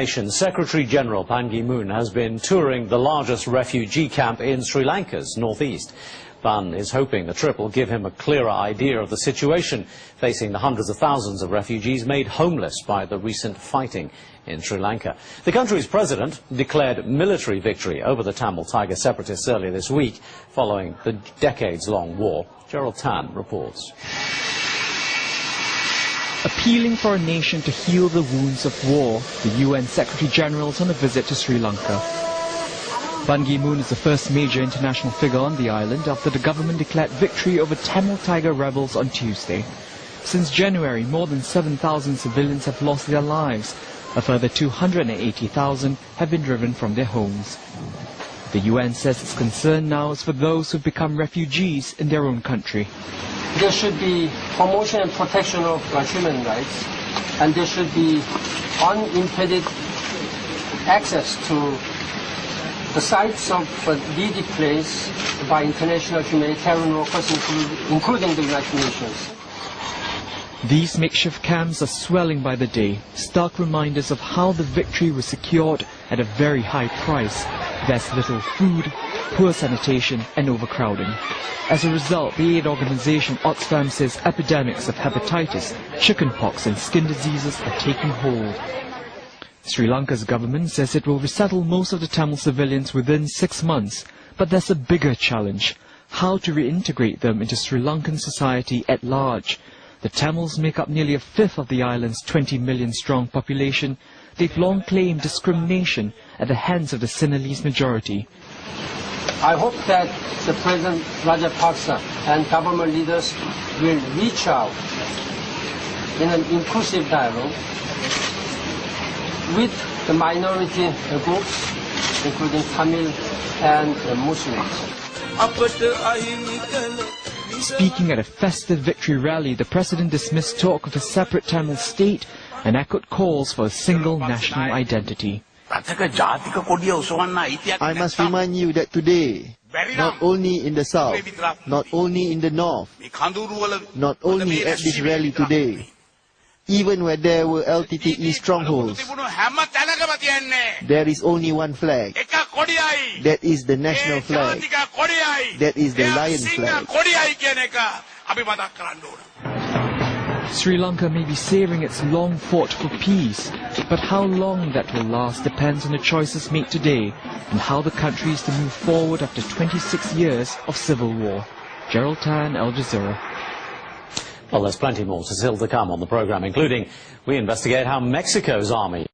Nations Secretary-General Ban Ki-moon has been touring the largest refugee camp in Sri Lanka's northeast. Ban is hoping the trip will give him a clearer idea of the situation facing the hundreds of thousands of refugees made homeless by the recent fighting in Sri Lanka. The country's president declared military victory over the Tamil Tiger separatists earlier this week, following the decades-long war. Gerald Tan reports. Appealing for a nation to heal the wounds of war, the UN Secretary-General is on a visit to Sri Lanka. Ban Ki-moon is the first major international figure on the island after the government declared victory over Tamil Tiger rebels on Tuesday. Since January, more than 7,000 civilians have lost their lives. A further 280,000 have been driven from their homes. The UN says its concern now is for those who become refugees in their own country. There should be promotion and protection of human rights, and there should be unimpeded access to the sites of needy place by international humanitarian workers, including the United Nations. These makeshift camps are swelling by the day, stark reminders of how the victory was secured at a very high price. There's little food, poor sanitation and overcrowding. As a result, the aid organization Oxfam says epidemics of hepatitis, chickenpox and skin diseases are taking hold. Sri Lanka's government says it will resettle most of the Tamil civilians within 6 months, but there's a bigger challenge: how to reintegrate them into Sri Lankan society at large. The Tamils make up nearly a fifth of the island's 20 million strong population. They've long claimed discrimination at the hands of the Sinhalese majority. I hope that the President Rajapaksa and government leaders will reach out in an inclusive dialogue with the minority groups, including Tamil and Muslims. Speaking at a festive victory rally, the president dismissed talk of a separate Tamil state and echoed calls for a single national identity. I must remind you that today, not only in the south, not only in the north, not only at this rally today, even where there were LTTE strongholds, there is only one flag. That is the national flag. That is the lion flag. Sri Lanka may be saving its long fought for peace, but how long that will last depends on the choices made today and how the country is to move forward after 26 years of civil war. Gerald Tan, Al Jazeera. Well, there's plenty more still to come on the program, including we investigate how Mexico's army